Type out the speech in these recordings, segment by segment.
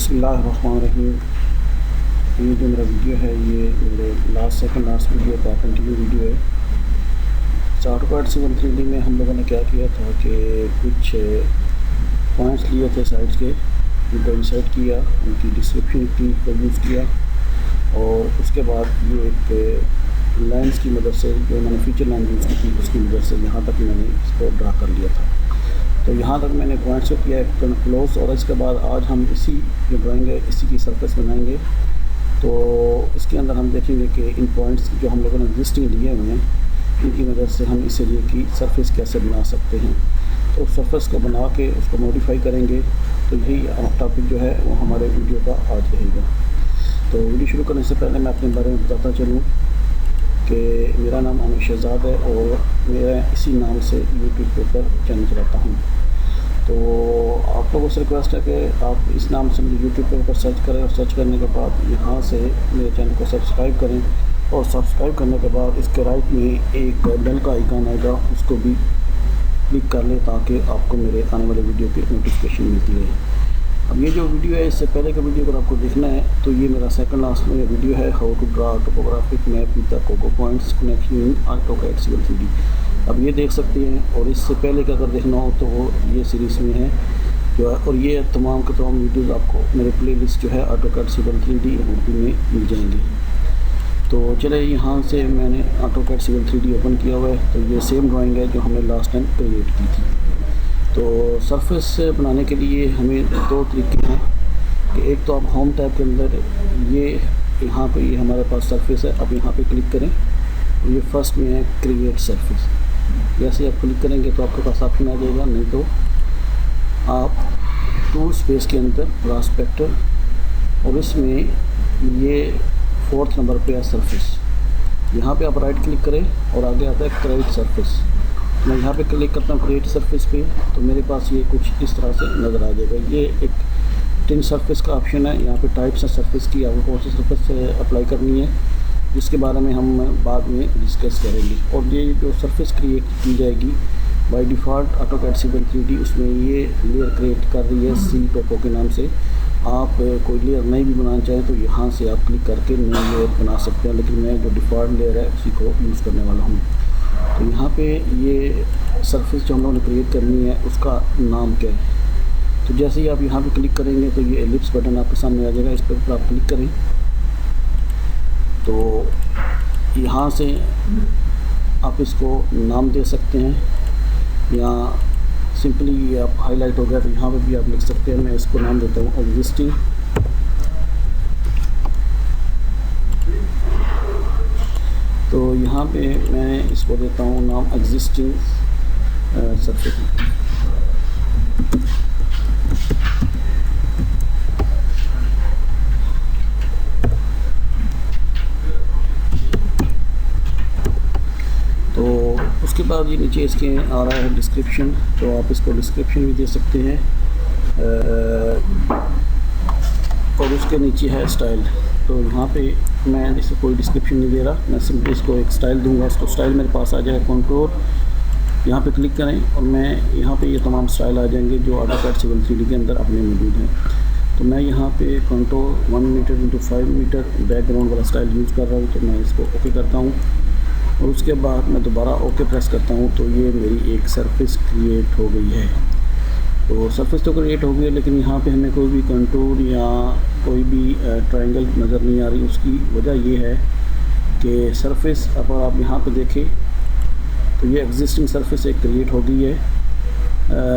बिस्मिल्लाहिर्रहमानिर्रहीम। ये जो मेरा वीडियो है ये मेरे सेकंड लास्ट वीडियो का कंटिन्यू वीडियो है। AutoCAD Civil 3D में हम लोगों ने क्या किया था कि कुछ पॉइंट्स लिए थे साइड्स के, उनको इंसर्ट किया, उनकी डिस्क्रिप्शन की को यूज़ किया और उसके बाद ये एक लाइन्स की मदद से जो मैंने फीचर लाइन यूज़ की थी उसकी मदद से यहाँ तक मैंने इसको ड्रा कर लिया था। तो यहाँ तक मैंने पॉइंट्स को किया क्लोज और इसके बाद आज हम इसी जो ड्राइंग है इसी की सरफेस बनाएंगे। तो इसके अंदर हम देखेंगे कि इन पॉइंट्स जो हम लोगों ने एग्जिस्टिंग लिए हुए हैं इनकी मदद से हम इस एरिया की सरफेस कैसे बना सकते हैं। तो सरफेस को बना के उसको मॉडिफाई करेंगे। तो यही टॉपिक जो है वो हमारे वीडियो का आज रहेगा। तो वीडियो शुरू करने से पहले मैं अपने बारे में बताता चलूँ कि मेरा नाम अमीर शहजाद है और मेरा इसी नाम से यूट्यूब के ऊपर चैनल चलाता हूँ। तो आप लोगों से रिक्वेस्ट है कि आप इस नाम से मुझे यूट्यूब के ऊपर सर्च करें और सर्च करने के बाद यहाँ से मेरे चैनल को सब्सक्राइब करें और सब्सक्राइब करने के बाद इसके राइट में एक बेल का आइकन आएगा, उसको भी क्लिक कर लें ताकि आपको मेरे आने वाले वीडियो की नोटिफिकेशन मिलती रहे। अब ये जो वीडियो है इससे पहले का वीडियो अगर आपको देखना है तो ये मेरा सेकंड लास्ट में वीडियो है, how to draw topographic map with the COGO points connection in AutoCAD Civil 3D। अब ये देख सकते हैं और इससे पहले का अगर देखना हो तो वो ये सीरीज़ में है जो है, और ये तमाम के तमाम वीडियोज़ आपको मेरे प्लेलिस्ट जो है AutoCAD Civil 3D उर्दू में मिल जाएंगे। तो चले यहाँ से मैंने AutoCAD Civil 3D ओपन किया हुआ है। तो ये सेम ड्राइंग है जो हमने लास्ट टाइम क्रिएट की थी। तो सरफेस बनाने के लिए हमें दो तरीके हैं कि एक तो आप होम टैब के अंदर ये यहाँ पे ये हमारे पास सरफेस है, अब यहाँ पे क्लिक करें। ये फर्स्ट में है क्रिएट सरफेस। जैसे आप क्लिक करेंगे तो आपके पास ऑप्शन आ जाएगा, नहीं तो आप टूल स्पेस के अंदर प्रॉस्पेक्टर और इसमें ये 4th नंबर पे है सरफेस। यहाँ पे आप राइट क्लिक करें और आगे आता है क्रिएट सरफेस। मैं यहाँ पे क्लिक करता हूँ क्रिएट सरफेस पे तो मेरे पास ये कुछ इस तरह से नज़र आ जाएगा। ये एक टिन सरफेस का ऑप्शन है। यहाँ पे टाइप्स है सरफेस की, आपको कौन सी सरफेस अप्लाई करनी है जिसके बारे में हम बाद में डिस्कस करेंगे। और ये जो सरफेस क्रिएट की जाएगी by default AutoCAD Civil 3D उसमें ये लेयर क्रिएट कर रही है सी टोपो के नाम से। आप कोई लेयर नहीं भी बनाना चाहें तो यहाँ से आप क्लिक करके नई लेयर बना सकते हैं, लेकिन मैं जो डिफ़ॉल्ट लेयर है उसी को यूज़ करने वाला हूँ। तो यहाँ पे ये सरफेस जो हम लोगों ने क्रिएट करनी है उसका नाम क्या है। तो जैसे ही आप यहाँ पे क्लिक करेंगे तो ये एलिप्स बटन आपके सामने आ जाएगा, इस पर आप क्लिक करें तो यहाँ से आप इसको नाम दे सकते हैं या सिंपली ये आप हाईलाइट हो गया तो यहाँ पे भी आप लिख सकते हैं। मैं इसको नाम देता हूँ एग्जिस्टिंग। तो यहाँ पे मैं इसको देता हूँ नाम एग्जिस्टिंग सरफेस। तो उसके बाद ये नीचे इसके आ रहा है डिस्क्रिप्शन, तो आप इसको डिस्क्रिप्शन भी दे सकते हैं और उसके नीचे है स्टाइल। तो यहाँ पे मैं इसको कोई डिस्क्रिप्शन नहीं दे रहा, मैं सिंपली इसको एक स्टाइल दूंगा। इसको स्टाइल मेरे पास आ जाएगा कंट्रोल, यहाँ पे क्लिक करें और मैं यहाँ पे ये तमाम स्टाइल आ जाएंगे जो AutoCAD Civil 3D के अंदर अपने मौजूद हैं। तो मैं यहाँ पे कंट्रोल 1 मीटर × 5 मीटर बैकग्राउंड वाला स्टाइल यूज़ कर रहा हूँ। तो मैं इसको ओके करता हूँ और उसके बाद मैं दोबारा ओके प्रेस करता हूँ तो ये मेरी एक सरफेस क्रिएट हो गई है। तो सरफेस तो क्रिएट हो गई है, लेकिन यहाँ पे हमें कोई भी कंटूर या कोई भी ट्रायंगल नज़र नहीं आ रही। उसकी वजह ये है कि सरफेस अगर आप यहाँ पे देखें तो ये एग्जिस्टिंग सरफेस एक क्रिएट हो गई है,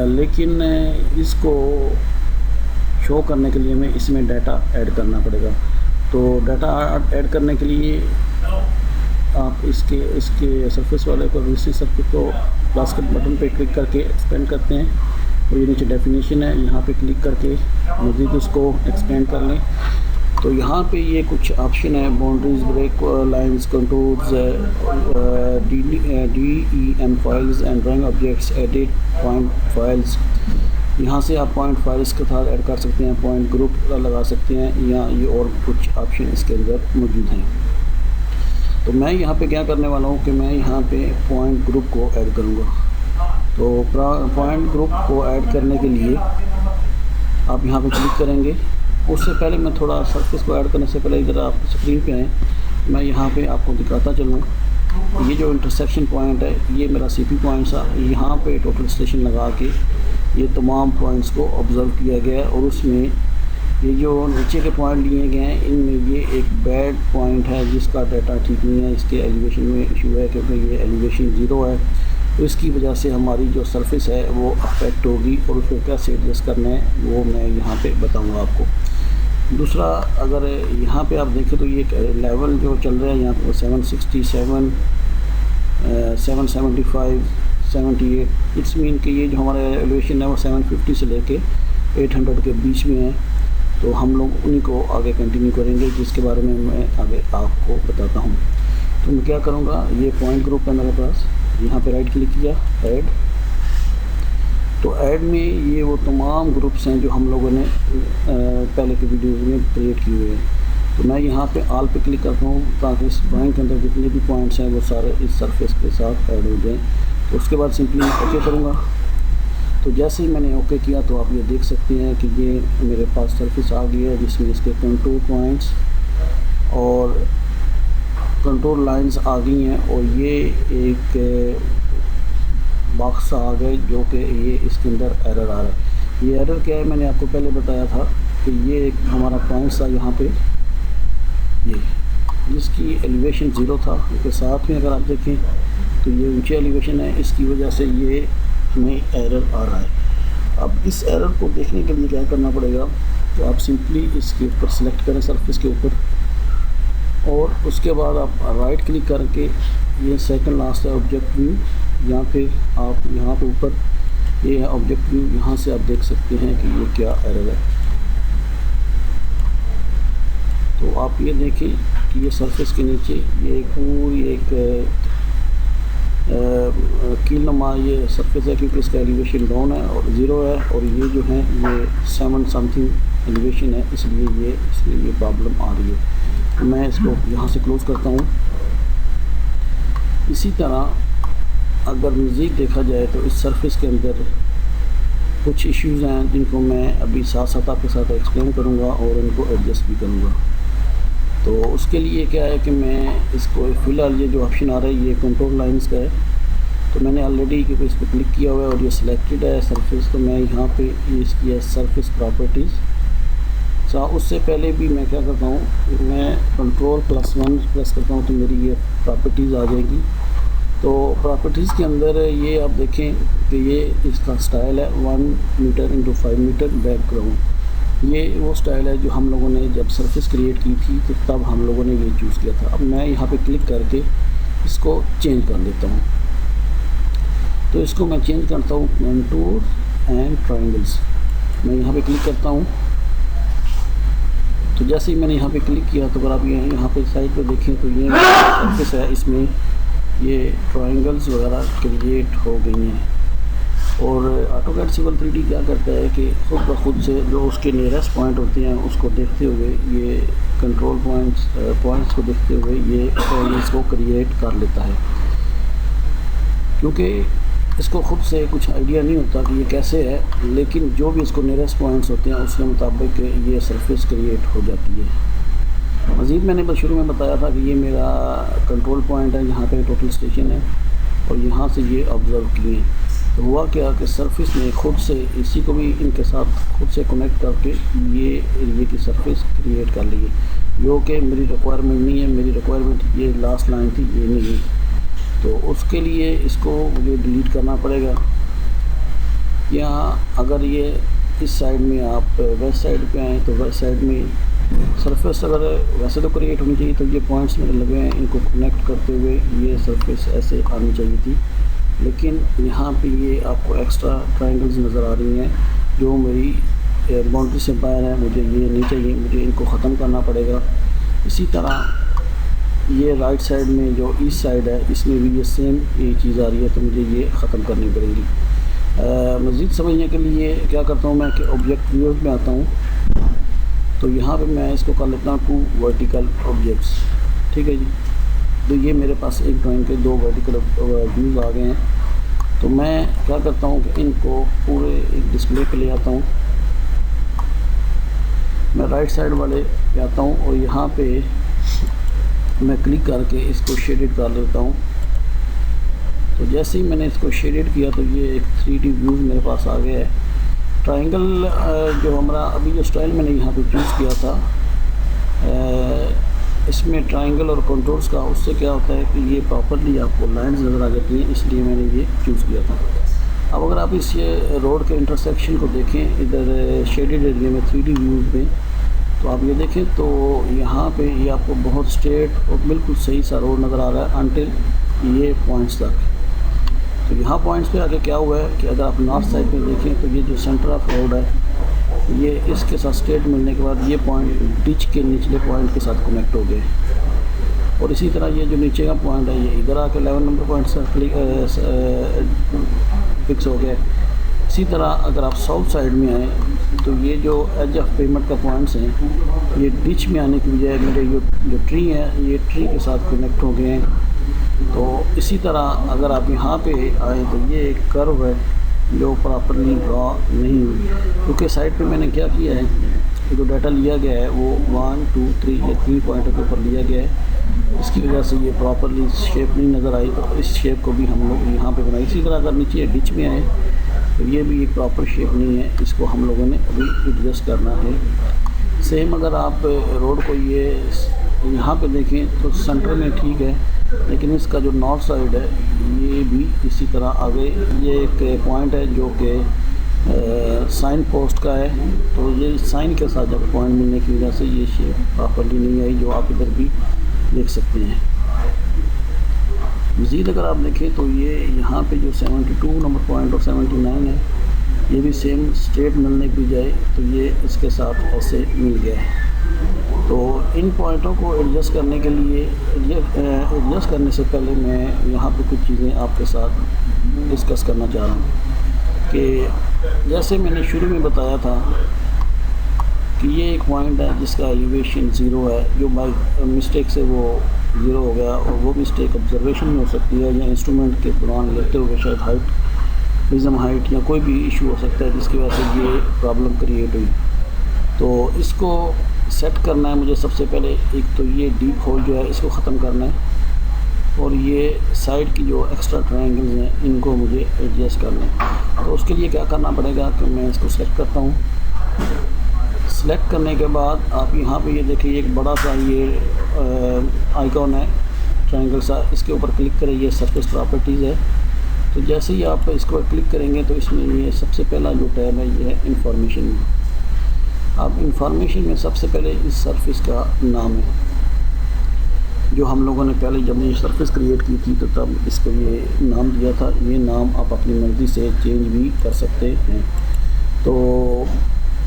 लेकिन इसको शो करने के लिए हमें इसमें डाटा ऐड करना पड़ेगा। तो डाटा ऐड करने के लिए आप इसके सरफेस वाले को एग्जिस्टिंग सरफेस को प्लस के बटन पे क्लिक करके एक्सपेंड करते हैं और ये नीचे डेफिनेशन है, यहाँ पे क्लिक करके मज़ीद उसको एक्सपेंड कर लें। तो यहाँ पे ये कुछ ऑप्शन है, boundaries, break lines, contours, DEM files and drawing objects, edit point files. यहाँ से आप पॉइंट फाइल्स के साथ ऐड कर सकते हैं, पॉइंट ग्रुप लगा सकते हैं या ये और कुछ ऑप्शन इसके अंदर मौजूद हैं। तो मैं यहाँ पे क्या करने वाला हूँ कि मैं यहाँ पे पॉइंट ग्रुप को ऐड करूँगा। तो पॉइंट ग्रुप को ऐड करने के लिए आप यहाँ पे क्लिक करेंगे उससे पहले मैं थोड़ा सरफेस को ऐड करने से पहले इधर आप स्क्रीन पे आएँ, मैं यहाँ पे आपको दिखाता चलूँ। ये जो इंटरसेक्शन पॉइंट है ये मेरा सीपी पॉइंट था। यहाँ पे टोटल स्टेशन लगा के ये तमाम पॉइंट्स को ऑब्ज़र्व किया गया और उसमें ये जो नीचे के पॉइंट लिए गए हैं इनमें ये एक बैड पॉइंट है जिसका डाटा ठीक नहीं है, इसके एलिवेशन में इशू है क्योंकि ये एलिवेशन 0 है। तो इसकी वजह से हमारी जो सरफेस है वो अफेक्ट होगी और उसको कैसे एडजस्ट करना है वो मैं यहाँ पे बताऊँगा आपको। दूसरा, अगर यहाँ पे आप देखें तो ये लेवल जो चल रहा है यहाँ पे 767, 775, 78, इट्स मीन कि ये जो हमारा एलिवेशन है वो 750 से लेके 800 के बीच में है। तो हम लोग उन्हीं को आगे कंटिन्यू करेंगे जिसके बारे में मैं आगे आपको बताता हूँ। तो मैं क्या करूँगा, ये पॉइंट ग्रुप है मेरे पास, यहाँ पे राइट क्लिक किया, ऐड। तो ऐड में ये वो तमाम ग्रुप्स हैं जो हम लोगों ने पहले के वीडियोज़ में क्रिएट किए हुए हैं। तो मैं यहाँ पे ऑल पे क्लिक करता हूँ ताकि इस ड्राइंग के अंदर जितने भी पॉइंट्स हैं वो सारे इस सरफेस के साथ ऐड हो जाएँ। तो उसके बाद सिंपली मैं ओके करूँगा। तो जैसे ही मैंने ओके किया तो आप ये देख सकते हैं कि ये मेरे पास सरफेस आ गई है जिसमें इसके कंट्रोल पॉइंट्स और कंट्रोल लाइंस आ गई हैं और ये एक बॉक्स आ गए जो कि ये इसके अंदर एरर आ रहा है। ये एरर क्या है, मैंने आपको पहले बताया था कि ये एक हमारा पॉइंट्स था यहाँ पे, ये जिसकी एलिवेशन 0 था। उसके साथ में अगर आप देखें तो ये ऊंचे एलिवेशन है, इसकी वजह से ये हमें एरर आ रहा है। अब इस एरर को देखने के लिए क्या करना पड़ेगा, तो आप सिंपली इसके ऊपर सेलेक्ट करें सरफेस के ऊपर और उसके बाद आप राइट क्लिक करके ये सेकंड लास्ट है ऑब्जेक्ट व्यू, या फिर आप यहाँ पे ऊपर ये है ऑब्जेक्ट व्यू, यहाँ से आप देख सकते हैं कि ये क्या एरर है। तो आप ये देखें कि ये सरफेस के नीचे ये पूरी एक कीलनुमा ये सरफेस है क्योंकि इसका एलिवेशन डाउन है और 0 है और ये जो है ये 7 समथिंग एलिवेशन है, इसलिए ये प्रॉब्लम आ रही है। तो मैं इसको यहाँ से क्लोज़ करता हूँ। इसी तरह अगर मज़ीद देखा जाए तो इस सरफेस के अंदर कुछ इश्यूज़ हैं जिनको मैं अभी साथ साथ आपके साथ एक्सप्लेन करूँगा और इनको एडजस्ट भी करूँगा। तो उसके लिए क्या है कि मैं इसको फ़िलहाल ये जो ऑप्शन आ रहा है ये कंट्रोल लाइंस का है, तो मैंने ऑलरेडी क्योंकि इस पर क्लिक किया हुआ है और ये सिलेक्टेड है सरफेस, तो मैं यहाँ पे इसकी है सरफेस प्रॉपर्टीज़। उससे पहले भी मैं क्या करता हूँ, मैं Ctrl+1 प्रेस करता हूँ तो मेरी ये प्रॉपर्टीज़ आ जाएगी। तो प्रॉपर्टीज़ के अंदर ये आप देखें कि ये इसका स्टाइल है 1 मीटर इंटू 5 मीटर बैकग्राउंड। ये वो स्टाइल है जो हम लोगों ने जब सरफेस क्रिएट की थी तो तब हम लोगों ने ये चूज़ किया था। अब मैं यहाँ पे क्लिक करके इसको चेंज कर देता हूँ। तो इसको मैं चेंज करता हूँ कंटूर एंड ट्रायंगल्स। मैं यहाँ पे क्लिक करता हूँ। तो जैसे ही मैंने यहाँ पे क्लिक किया तो अगर आप यहाँ पे साइड पे देखें तो ये सरफेस है, इसमें ये ट्रायंगल्स वगैरह क्रिएट हो गई हैं। और AutoCAD Civil 3D क्या करता है कि खुद ब खुद से जो उसके नियरेस्ट पॉइंट होते हैं उसको देखते हुए ये कंट्रोल पॉइंट्स को देखते हुए ये ट्रायंगल्स को क्रिएट कर लेता है, क्योंकि इसको खुद से कुछ आइडिया नहीं होता कि ये कैसे है, लेकिन जो भी इसको नियरेस्ट पॉइंट्स होते हैं उसके मुताबिक ये सरफेस क्रिएट हो जाती है। मज़ीद मैंने बस शुरू में बताया था कि ये मेरा कंट्रोल पॉइंट है, यहाँ पे टोटल स्टेशन है और यहाँ से ये ऑब्ज़र्व किए। तो हुआ क्या कि सरफेस ने खुद से इसी को भी इनके साथ खुद से कनेक्ट करके ये एरिए की सरफेस क्रिएट कर ली है, जो कि मेरी रिक्वायरमेंट नहीं है। मेरी रिक्वायरमेंट ये लास्ट लाइन थी, ये नहीं है। तो उसके लिए इसको मुझे डिलीट करना पड़ेगा। या अगर ये इस साइड में आप वेस्ट साइड पे आएँ तो वेस्ट साइड में सरफेस अगर वैसे तो क्रिएट होनी चाहिए, तो ये पॉइंट्स मेरे लगे हैं, इनको कनेक्ट करते हुए ये सरफेस ऐसे आनी चाहिए थी, लेकिन यहाँ पे ये आपको एक्स्ट्रा ट्रायंगल्स नज़र आ रही हैं जो मेरी बाउंड्री से बाहर है। मुझे ये नहीं चाहिए, मुझे इनको ख़त्म करना पड़ेगा। इसी तरह ये राइट साइड में जो ईस्ट साइड है इसमें भी ये सेम ये चीज़ आ रही है, तो मुझे ये ख़त्म करनी पड़ेगी। मज़ीद समझने के लिए क्या करता हूँ मैं कि ऑब्जेक्ट व्यूज़ में आता हूँ, तो यहाँ पे मैं इसको कर लेता हूँ 2 वर्टिकल ऑब्जेक्ट्स। ठीक है जी। तो ये मेरे पास एक ड्राइंग के 2 वर्टिकल व्यूज़ आ गए हैं। तो मैं क्या करता हूँ कि इनको पूरे एक डिस्प्ले पे ले आता हूँ। मैं राइट साइड वाले पे आता हूँ और यहाँ पे मैं क्लिक करके इसको शेडेड कर लेता हूँ। तो जैसे ही मैंने इसको शेडेड किया तो ये एक 3D व्यूज़ मेरे पास आ गया है। ट्रायंगल जो हमारा अभी जो स्टाइल मैंने यहाँ पे चूज़ किया था, इसमें ट्रायंगल और कंटूर्स का, उससे क्या होता है कि ये प्रॉपरली आपको लाइंस नज़र आ जाती हैं, इसलिए मैंने ये चूज़ किया था। अब अगर आप इस ये रोड के इंटरसेक्शन को देखें इधर शेडेड एरिया में 3D व्यूज़ में, तो आप ये देखें तो यहाँ पे ये आपको बहुत स्ट्रेट और बिल्कुल सही सा रोड नज़र आ रहा है अनटिल ये पॉइंट्स तक। तो यहाँ पॉइंट्स पे आके क्या हुआ है कि अगर आप नॉर्थ साइड पे देखें तो ये जो सेंटर ऑफ रोड है ये इसके साथ स्ट्रेट मिलने के बाद ये पॉइंट डिच के निचले पॉइंट के साथ कनेक्ट हो गए। और इसी तरह ये जो नीचे का पॉइंट है ये इधर आके 11 नंबर पॉइंट से फिक्स हो गया। इसी तरह अगर आप साउथ साइड में आए तो ये जो एज ऑफ पेमेंट का पॉइंट्स हैं ये डिच में आने की बजाय मेरे जो ट्री है ये ट्री के साथ कनेक्ट हो गए हैं। तो इसी तरह अगर आप यहाँ पे आए तो ये एक कर्व है जो प्रॉपरली ड्रॉ नहीं हुई, क्योंकि साइड पे मैंने क्या किया है कि जो डाटा लिया गया है वो 1 2 3 ये 3 पॉइंटों के ऊपर लिया गया है, इसकी वजह से ये प्रॉपरली शेप नहीं नज़र आई। तो इस शेप को भी हम लोग यहाँ पे बनाए। इसी तरह अगर नीचे डिच में आए तो ये भी एक प्रॉपर शेप नहीं है, इसको हम लोगों ने अभी एडजस्ट करना है। सेम अगर आप रोड को ये यहाँ पे देखें तो सेंटर में ठीक है, लेकिन इसका जो नॉर्थ साइड है ये भी इसी तरह आगे ये एक पॉइंट है जो कि साइन पोस्ट का है। तो ये साइन के साथ जब पॉइंट मिलने की वजह से ये शेप प्रॉपरली नहीं आई, जो आप इधर भी देख सकते हैं। मज़ीद अगर आप देखें तो ये यहाँ पे जो 72 नंबर पॉइंट और 79 है ये भी सेम स्ट्रेट मिलने की बजाय तो ये इसके साथ ऐसे मिल गया है। तो इन पॉइंटों को एडजस्ट करने के लिए एडजस्ट करने से पहले मैं यहाँ पे कुछ चीज़ें आपके साथ डिस्कस करना चाह रहा हूँ कि जैसे मैंने शुरू में बताया था कि ये एक पॉइंट है जिसका एलिवेशन 0 है, जो बाई मिस्टेक से वो 0 हो गया, और वो मिस्टेक ऑब्जर्वेशन में हो सकती है या इंस्ट्रूमेंट के दौरान लेते हुए शायद हाइट प्रिज्म हाइट या कोई भी इशू हो सकता है जिसकी वजह से ये प्रॉब्लम क्रिएट हुई। तो इसको सेट करना है मुझे सबसे पहले। एक तो ये डीप होल जो है इसको ख़त्म करना है और ये साइड की जो एक्स्ट्रा ट्रायंगल्स हैं इनको मुझे एडजस्ट करना है। तो उसके लिए क्या करना पड़ेगा कि मैं इसको सेलेक्ट करता हूँ। सेलेक्ट करने के बाद आप यहाँ पे ये देखिए एक बड़ा सा ये आइकॉन है ट्रायंगल सा, इसके ऊपर क्लिक करें, ये सरफेस प्रॉपर्टीज़ है। तो जैसे ही आप इसको क्लिक करेंगे तो इसमें ये सबसे पहला जो टैब है ये है इंफॉर्मेशन में। अब इंफॉर्मेशन में सबसे पहले इस सरफेस का नाम है जो हम लोगों ने पहले जब ये सरफेस क्रिएट की थी तो तब इसको ये नाम दिया था। ये नाम आप अपनी मर्ज़ी से चेंज भी कर सकते हैं। तो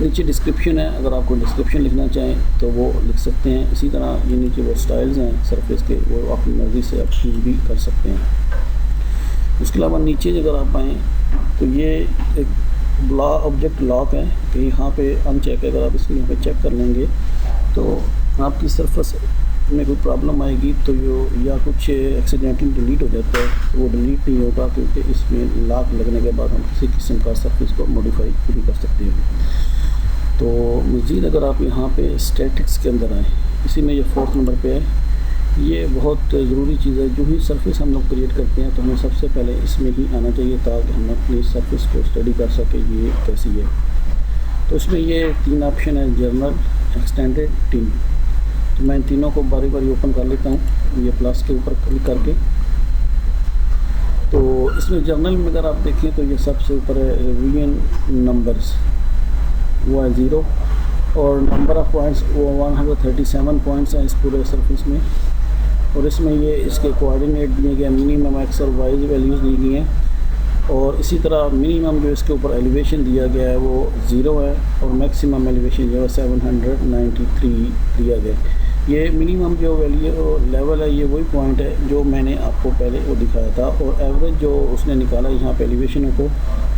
नीचे डिस्क्रिप्शन है, अगर आपको डिस्क्रिप्शन लिखना चाहें तो वो लिख सकते हैं। इसी तरह ये नीचे वो स्टाइल्स हैं सरफेस के, वो अपनी मर्ज़ी से आप चेंज भी कर सकते हैं। उसके अलावा नीचे अगर आप आएँ तो ये एक ऑब्जेक्ट लॉक है कि यहाँ पे अनचेक है। अगर आप इसको यहाँ पे चेक कर लेंगे तो आपकी सरफेस में कोई प्रॉब्लम आएगी तो या कुछ एक्सीडेंटली डिलीट हो जाता है तो वो डिलीट नहीं होगा, क्योंकि इसमें लॉक लगने के बाद हम किसी किस्म का सरफेस को मॉडिफाई भी कर सकते हैं। तो मज़ीद अगर आप यहाँ पे स्टैटिक्स के अंदर आएँ, इसी में ये 4th नंबर पे है। ये बहुत ज़रूरी चीज़ है। जो ही सरफेस हम लोग क्रिएट करते हैं तो हमें सबसे पहले इसमें ही आना चाहिए ताकि हम अपनी सरफेस को स्टडी कर सकें ये कैसी है। तो इसमें ये 3 ऑप्शन है, जर्नल, एक्सटेंडेड, टीम। तो मैं इन तीनों को बारी बारी ओपन कर लेता हूँ ये प्लस के ऊपर क्लिक करके। तो इसमें जर्नल में अगर आप देखें तो ये सबसे ऊपर है रिवीजन नंबर्स, वो है 0 और नंबर ऑफ़ पॉइंट्स वो 137 पॉइंट्स हैं इस पूरे सरफेस में। और इसमें ये इसके कोऑर्डिनेट दिए गए, मिनिमम एक्स और वाई वैल्यूज़ दी गई हैं। और इसी तरह मिनिमम जो इसके ऊपर एलिवेशन दिया गया है वो 0 है और मैक्सिमम एलिवेशन जो है 793 दिया गया है। ये मिनिमम जो वैल्यू लेवल है ये वही पॉइंट है जो मैंने आपको पहले वो दिखाया था। और एवरेज जो उसने निकाला यहाँ पे एलिवेशन को,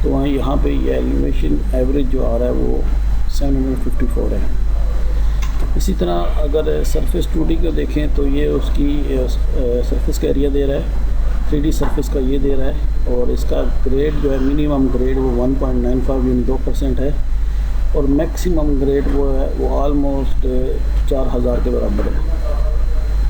तो वहाँ यहाँ पे ये एलिवेशन एवरेज जो आ रहा है वो 754 है। इसी तरह अगर सरफेस 2D को देखें तो ये उसकी सरफेस का एरिया दे रहा है, 3D सरफेस का ये दे रहा है। और इसका ग्रेड जो है मिनिमम ग्रेड वो 1.95 यानी 2% है। और मैक्सिमम ग्रेड वो है वो ऑलमोस्ट 4000 के बराबर है।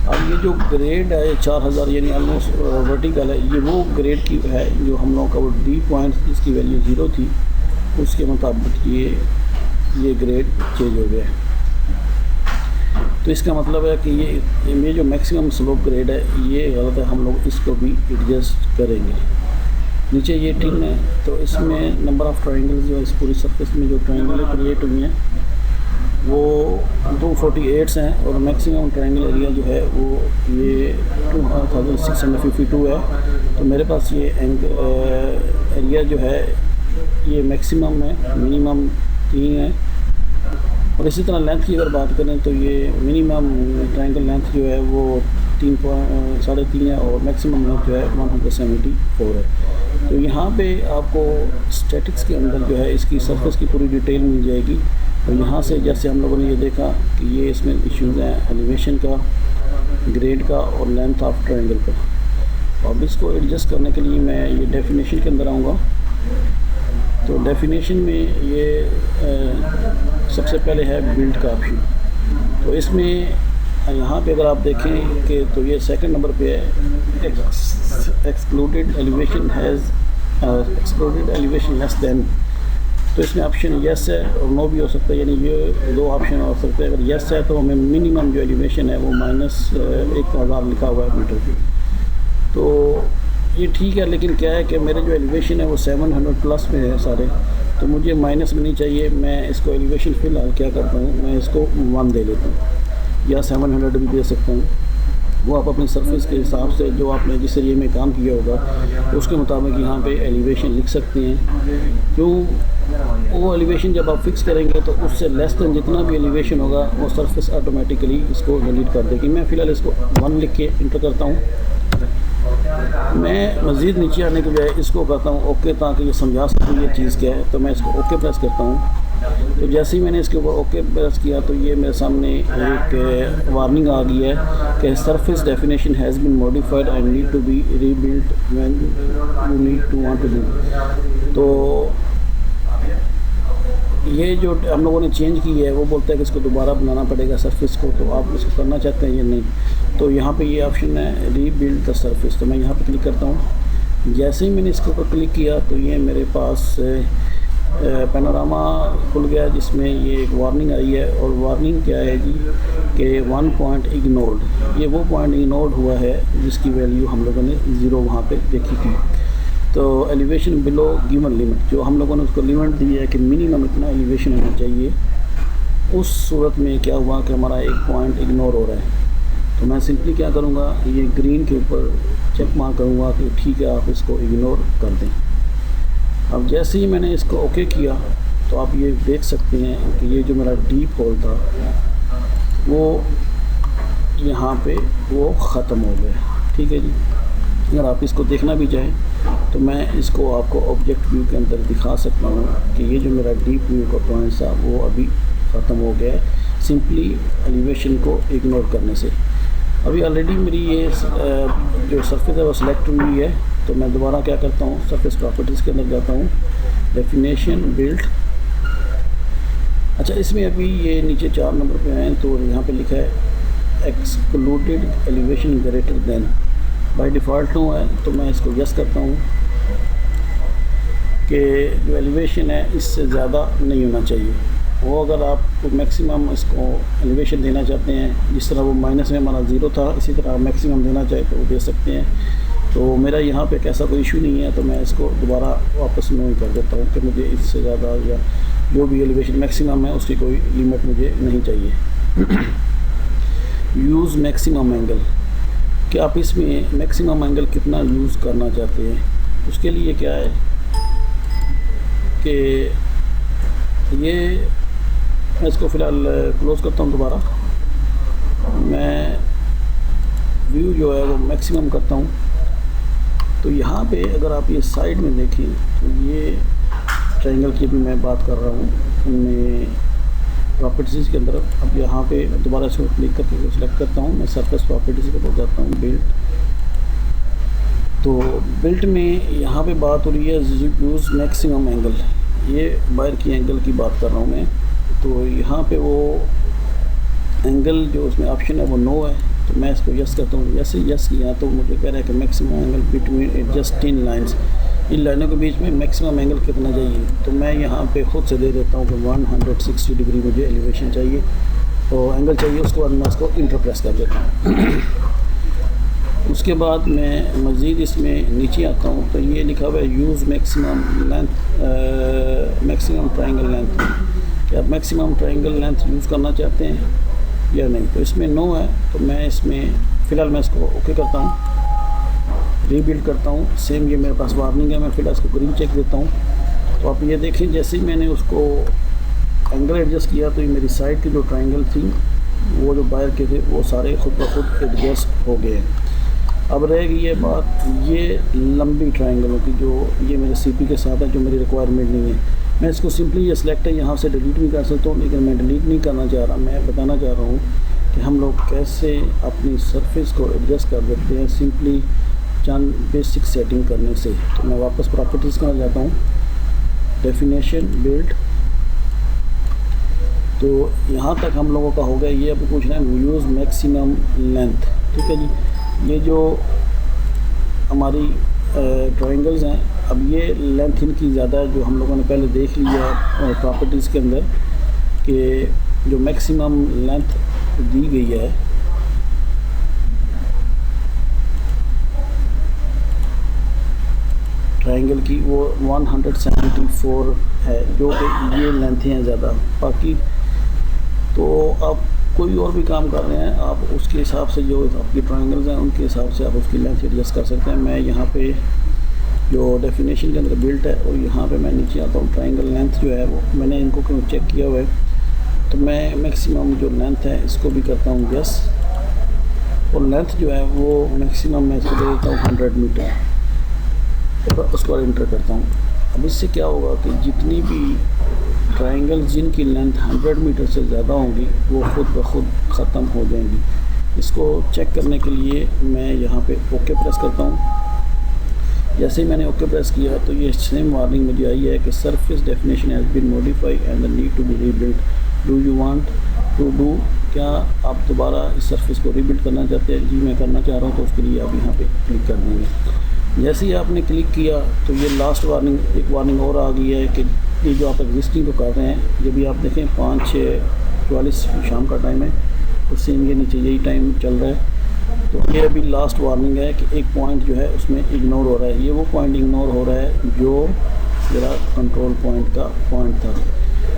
अब ये जो ग्रेड है 4000 यानी ऑलमोस्ट वर्टिकल है, ये वो ग्रेड की है जो हम लोगों का वो डी पॉइंट इसकी वैल्यू 0 थी, उसके मुताबिक ये ग्रेड चेंज हो गया है। तो इसका मतलब है कि ये जो मैक्सिमम स्लोप ग्रेड है ये गलत है, हम लोग इसको भी एडजस्ट करेंगे। नीचे ये ठीक है, तो इसमें नंबर ऑफ़ ट्रायंगल्स जो इस पूरी सरफेस में जो ट्रायंगल क्रिएट हुई हैं वो 248 हैं और मैक्सिमम ट्रायंगल एरिया जो है वो ये 2652 है। तो मेरे पास ये एरिया जो है ये मैक्सिमम है, मिनिमम 3 है। और इसी तरह लेंथ की अगर बात करें तो ये मिनिमम ट्रायंगल लेंथ जो है वो 3.3 है और मैक्सिमम लेंथ जो है 174 है। तो यहाँ पे आपको स्टैटिक्स के अंदर जो है इसकी सरफेस की पूरी डिटेल मिल जाएगी। और यहाँ से जैसे हम लोगों ने ये देखा कि ये इसमें इश्यूज़ हैं एलिवेशन का, ग्रेड का और लेंथ ऑफ ट्रायंगल का। अब इसको एडजस्ट करने के लिए मैं ये डेफिनेशन के अंदर आऊँगा। तो डेफिनेशन में ये सबसे पहले है बिल्ड का ऑप्शन। तो इसमें यहाँ पे अगर आप देखें कि तो ये सेकंड नंबर पे है एक्सक्लूडेड एलिवेशन लेस देन। तो इसमें ऑप्शन येस है और नो भी हो सकता है, यानी ये 2 ऑप्शन हो सकते हैं। अगर येस है तो हमें मिनिमम जो एलिवेशन है वो -1000 लिखा हुआ है मीटर की, तो ये ठीक है। लेकिन क्या है कि मेरे जो एलिवेशन है वो 700 प्लस में है सारे, तो मुझे माइनस में नहीं चाहिए। मैं इसको एलिवेशन फ़िलहाल क्या करता हूँ, मैं इसको 1 दे लेता हूँ या 700 भी दे सकता हूँ। वो आप अपनी सरफेस के हिसाब से जो आपने जिस एरिए में काम किया होगा उसके मुताबिक यहाँ पे एलिवेशन लिख सकते हैं। क्यों, वो एलिवेशन जब आप फिक्स करेंगे तो उससे लेस देन जितना भी एलिवेशन होगा वो सरफेस ऑटोमेटिकली इसको डिलीट कर देगी। मैं फ़िलहाल इसको 1 लिख के इंटर करता हूँ। मैं मज़ीद नीचे आने के बजाय इसको करता हूँ ओके, ताकि ये समझा सकूँ ये चीज़ क्या है। तो मैं इसको ओके प्रेस करता हूँ। तो जैसे ही मैंने इसके ऊपर ओके प्रेस किया तो ये मेरे सामने एक वार्निंग आ गई है कि surface definition has been modified and need to be rebuilt when you need to want to do. तो ये जो हम लोगों ने चेंज की है वो बोलता है कि इसको दोबारा बनाना पड़ेगा सरफेस को। तो आप इसको करना चाहते हैं या नहीं, तो यहाँ पे ये ऑप्शन है रीबिल्ड द सरफेस। तो मैं यहाँ पे क्लिक करता हूँ। जैसे ही मैंने इसके ऊपर क्लिक किया तो ये मेरे पास पैनोरामा खुल गया जिसमें ये एक वार्निंग आई है। और वार्निंग क्या है जी कि 1 पॉइंट इग्नोर्ड। ये वो पॉइंट इग्नोर्ड हुआ है जिसकी वैल्यू हम लोगों ने 0 वहाँ पे देखी थी। तो एलिवेशन बिलो गिवन लिमिट, जो हम लोगों ने उसको लिमिट दी है कि मिनिमम इतना एलिवेशन होना चाहिए, उस सूरत में क्या हुआ कि हमारा एक पॉइंट इग्नोर हो रहा है। तो मैं सिंपली क्या करूँगा, ये ग्रीन के ऊपर चेक मार्क करूँगा कि ठीक है आप इसको इग्नोर कर दें। अब जैसे ही मैंने इसको ओके किया तो आप ये देख सकते हैं कि ये जो मेरा डीप होल था वो यहाँ पे वो ख़त्म हो गया। ठीक है जी। अगर आप इसको देखना भी चाहें तो मैं इसको आपको ऑब्जेक्ट व्यू के अंदर दिखा सकता हूँ कि ये जो मेरा डीप व्यू का पॉइंट था वो अभी ख़त्म हो गया है सिंपली एलिवेशन को इग्नोर करने से। अभी ऑलरेडी मेरी ये जो सरफेस है वो सिलेक्ट हुई है। तो मैं दोबारा क्या करता हूँ, सरफेस प्रॉपर्टीज़ के अंदर जाता हूँ, डेफिनेशन बिल्ड। अच्छा, इसमें अभी ये नीचे 4 नंबर पे हैं तो यहाँ पे लिखा है excluded elevation greater than. By default no है तो मैं इसको यस करता हूँ कि जो एलिवेशन है इससे ज़्यादा नहीं होना चाहिए। वो अगर आप मैक्सिमम इसको एलिवेशन देना चाहते हैं, जिस तरह वो माइनस में हमारा 0 था इसी तरह मैक्सिमम देना चाहे तो वो दे सकते हैं। तो मेरा यहाँ पे कैसा कोई इशू नहीं है, तो मैं इसको दोबारा वापस नो ही कर देता हूँ कि मुझे इससे ज़्यादा या जो भी एलिवेशन मैक्सिमम है उसकी कोई लिमिट मुझे नहीं चाहिए। यूज़ मैक्सिमम एंगल, कि आप इसमें मैक्सिमम एंगल कितना यूज़ करना चाहते हैं। उसके लिए क्या है कि ये मैं इसको फ़िलहाल क्लोज़ करता हूँ दोबारा। मैं व्यू जो है वो मैक्सिमम करता हूँ। तो यहाँ पे अगर आप ये साइड में देखें तो ये ट्रायंगल की भी मैं बात कर रहा हूँ उनमें प्रॉपर्टीज़ के अंदर। अब यहाँ पे दोबारा इसको क्लिक करके सिलेक्ट करता हूँ, मैं सरफेस प्रॉपर्टीज़ के ऊपर जाता हूँ, बिल्ड। तो बिल्ड में यहाँ पे बात हो रही है यूज़ मैक्सिमम एंगल। ये बाहर की एंगल की बात कर रहा हूँ मैं। तो यहाँ पे वो एंगल जो उसमें ऑप्शन है वो नो है, तो मैं इसको यस करता हूँ। जैसे यस किया तो मुझे कह रहा है कि maximum angle between adjust in lines, इन लाइनों के बीच में मैक्सिमम एंगल कितना चाहिए। तो मैं यहाँ पे ख़ुद से दे देता हूँ कि 160 डिग्री मुझे एलिवेशन चाहिए और एंगल चाहिए। उसके बाद मैं इसको इंटर प्रेस कर देता हूँ। उसके बाद मैं मज़ीद इसमें नीचे आता हूँ तो ये लिखा हुआ है use maximum length, maximum triangle length. क्या आप मैक्सिमम ट्रायंगल लेंथ यूज़ करना चाहते हैं या नहीं। तो इसमें नो है, तो मैं इसमें फ़िलहाल मैं इसको ओके करता हूँ, रीबिल्ड करता हूँ। सेम ये मेरे पास वार्निंग है, मैं फ़िलहाल इसको ग्रीन चेक देता हूँ। तो आप ये देखें जैसे ही मैंने उसको एंगल एडजस्ट किया तो ये मेरी साइड की जो ट्रायंगल थी वो जो बाहर के थे वो सारे खुद ब खुद एडजस्ट हो गए। अब रहेगी ये बात ये लंबी ट्रायंगलों की, जो ये मेरे सीपी के साथ है, जो मेरी रिक्वायरमेंट नहीं है। मैं इसको सिंपली ये सिलेक्ट है यहाँ से डिलीट भी कर सकता हूँ, लेकिन मैं डिलीट नहीं करना चाह रहा। मैं बताना चाह रहा हूँ कि हम लोग कैसे अपनी सरफेस को एडजस्ट कर देते हैं सिंपली चंद बेसिक सेटिंग करने से। तो मैं वापस प्रॉपर्टीज़ करना जाता हूँ, डेफिनेशन, बिल्ड। तो यहाँ तक हम लोगों का हो गया। ये अब पूछ रहे हैं यूज़ मैक्सिमम लेंथ, ठीक है जी। ये जो हमारी ट्रायंगल्स हैं, अब ये लेंथ इनकी ज़्यादा है, जो हम लोगों ने पहले देख लिया है प्रॉपर्टीज़ के अंदर कि जो मैक्सिमम लेंथ दी गई है ट्रायंगल की वो 174 है, जो कि ये लेंथें हैं ज़्यादा। बाकी तो आप कोई और भी काम कर रहे हैं, आप उसके हिसाब से जो आपकी ट्रायंगल्स हैं उनके हिसाब से आप उसकी लेंथ एडजस्ट कर सकते हैं। मैं यहाँ पे जो डेफिनेशन के अंदर बिल्ट है और यहाँ पे मैं नीचे आता हूँ, ट्रायंगल लेंथ जो है वो मैंने इनको क्यों चेक किया हुआ है। तो मैं मैक्सिमम जो लेंथ है इसको भी करता हूँ यस, और लेंथ जो है वो मैक्सिमम मैं इसको दे देता हूँ 100 मीटर, और उसके बाद इंटर करता हूँ। अब इससे क्या होगा कि जितनी भी ट्रायंगल्स जिनकी लेंथ 100 मीटर से ज़्यादा होंगी वो ख़ुद ब खुद ख़त्म हो जाएंगी। इसको चेक करने के लिए मैं यहाँ पे ओके प्रेस करता हूँ। जैसे ही मैंने ओके प्रेस किया तो ये सेम वार्निंग मुझे आई है कि surface definition has been modified and the need to be rebuild, do you want to do, क्या आप दोबारा इस सरफेस को रीबिल्ड करना चाहते हैं। जी मैं करना चाह रहा हूँ, तो उसके लिए आप यहाँ पे क्लिक कर देंगे। जैसे ही आपने क्लिक किया तो ये लास्ट वार्निंग, एक वार्निंग और आ गई है कि ये जो आप एग्जिस्टिंग को कर रहे हैं, ये भी आप देखें 5:44 शाम का टाइम है, तो सेम ये नीचे यही टाइम चल रहा है। तो ये अभी लास्ट वार्निंग है कि एक पॉइंट जो है उसमें इग्नोर हो रहा है। ये वो पॉइंट इग्नोर हो रहा है जो मेरा कंट्रोल पॉइंट का पॉइंट था।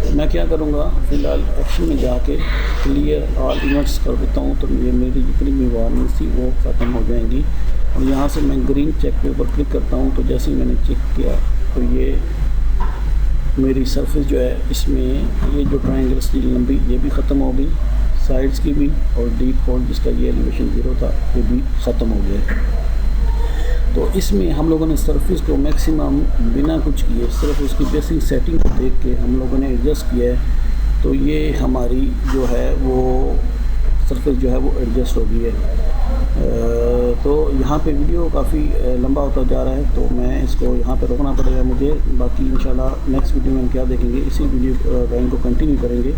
तो मैं क्या करूँगा, फ़िलहाल एक्शन में जाके क्लियर ऑल इवेंट्स कर देता हूँ, तो ये मेरी जितनी भी वार्निंग थी वो ख़त्म हो जाएंगी। और यहाँ से मैं ग्रीन चेक के ऊपर क्लिक करता हूँ, तो जैसे ही मैंने चेक किया तो ये मेरी सरफेस जो है इसमें ये जो ट्रायंगल्स की लंबी ये भी ख़त्म हो गई, साइड्स की भी, और डीप होल जिसका ये एलिवेशन 0 था ये भी ख़त्म हो गया। तो इसमें हम लोगों ने सरफेस को मैक्सिमम बिना कुछ किए सिर्फ उसकी बेसिक सेटिंग को देख के हम लोगों ने एडजस्ट किया है। तो ये हमारी जो है वो सरफेस जो है वो एडजस्ट हो गई है। तो यहाँ पे वीडियो काफ़ी लंबा होता जा रहा है, तो मैं इसको यहाँ पे रोकना पड़ेगा मुझे। बाकी इंशाल्लाह नेक्स्ट वीडियो में हम क्या देखेंगे, इसी वीडियो ड्राइंग को कंटिन्यू करेंगे।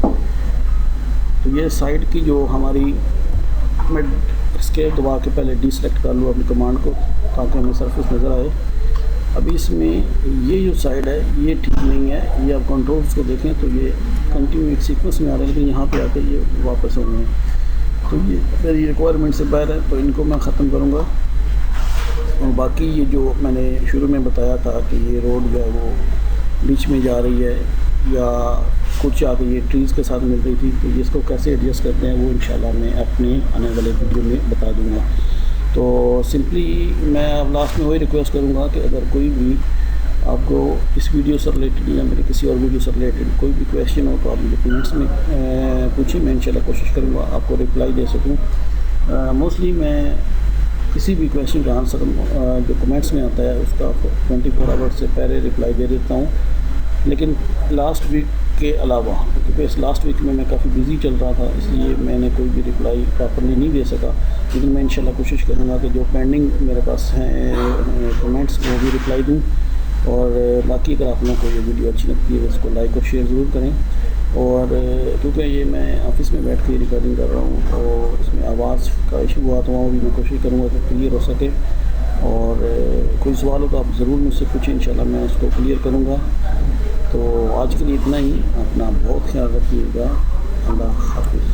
तो ये साइड की जो हमारी, मैं स्केप दबा के पहले डीसेलेक्ट कर लूँ अपनी कमांड को ताकि हमें सरफेस नज़र आए। अभी इसमें ये जो साइड है ये ठीक नहीं है, ये आप कंट्रोल्स को देखें तो ये कंटिन्यू एक सीक्वेंस में आ रहा है, लेकिन यहाँ पे आके ये वापस हो गए। तो ये मेरी रिक्वायरमेंट से बाहर है, तो इनको मैं ख़त्म करूँगा। और बाकी ये जो मैंने शुरू में बताया था कि ये रोड जो है वो बीच में जा रही है या कुछ आगे ये ट्रीज़ के साथ मिल रही थी, तो इसको कैसे एडजस्ट करते हैं वो इंशाल्लाह मैं अपने आने वाले वीडियो में बता दूँगा। तो सिंपली मैं अब लास्ट में वही रिक्वेस्ट करूँगा कि अगर कोई भी आपको इस वीडियो से रिलेटेड या मेरे किसी और वीडियो से रिलेटेड कोई भी क्वेश्चन हो तो आप मुझे कमेंट्स में पूछिए, मैं इंशाल्लाह कोशिश करूँगा आपको रिप्लाई दे सकूँ। मोस्टली मैं किसी भी क्वेश्चन का आंसर जो कमेंट्स में आता है उसका 24 आवर्स से पहले रिप्लाई दे देता हूँ। लेकिन लास्ट वीक के अलावा, क्योंकि इस लास्ट वीक में मैं काफ़ी बिज़ी चल रहा था, इसलिए मैंने कोई भी रिप्लाई प्रॉपरली नहीं दे सका। लेकिन मैं इंशाल्लाह कोशिश करूँगा कि जो पेंडिंग मेरे पास हैं कमेंट्स वो भी रिप्लाई दूँ। और बाकी अगर आप लोगों को ये वीडियो अच्छी लगती है इसको लाइक और शेयर ज़रूर करें। और क्योंकि ये मैं ऑफिस में बैठ के रिकॉर्डिंग कर रहा हूँ और इसमें आवाज़ का इशू हुआ तो वहाँ भी मैं कोशिश करूँगा कि क्लियर हो सके। और कोई सवाल हो तो आप ज़रूर मुझसे पूछें, इंशाल्लाह मैं उसको क्लियर करूँगा। तो आज के लिए इतना ही, अपना बहुत ख्याल रखिएगा। अल्लाह हाफिज़।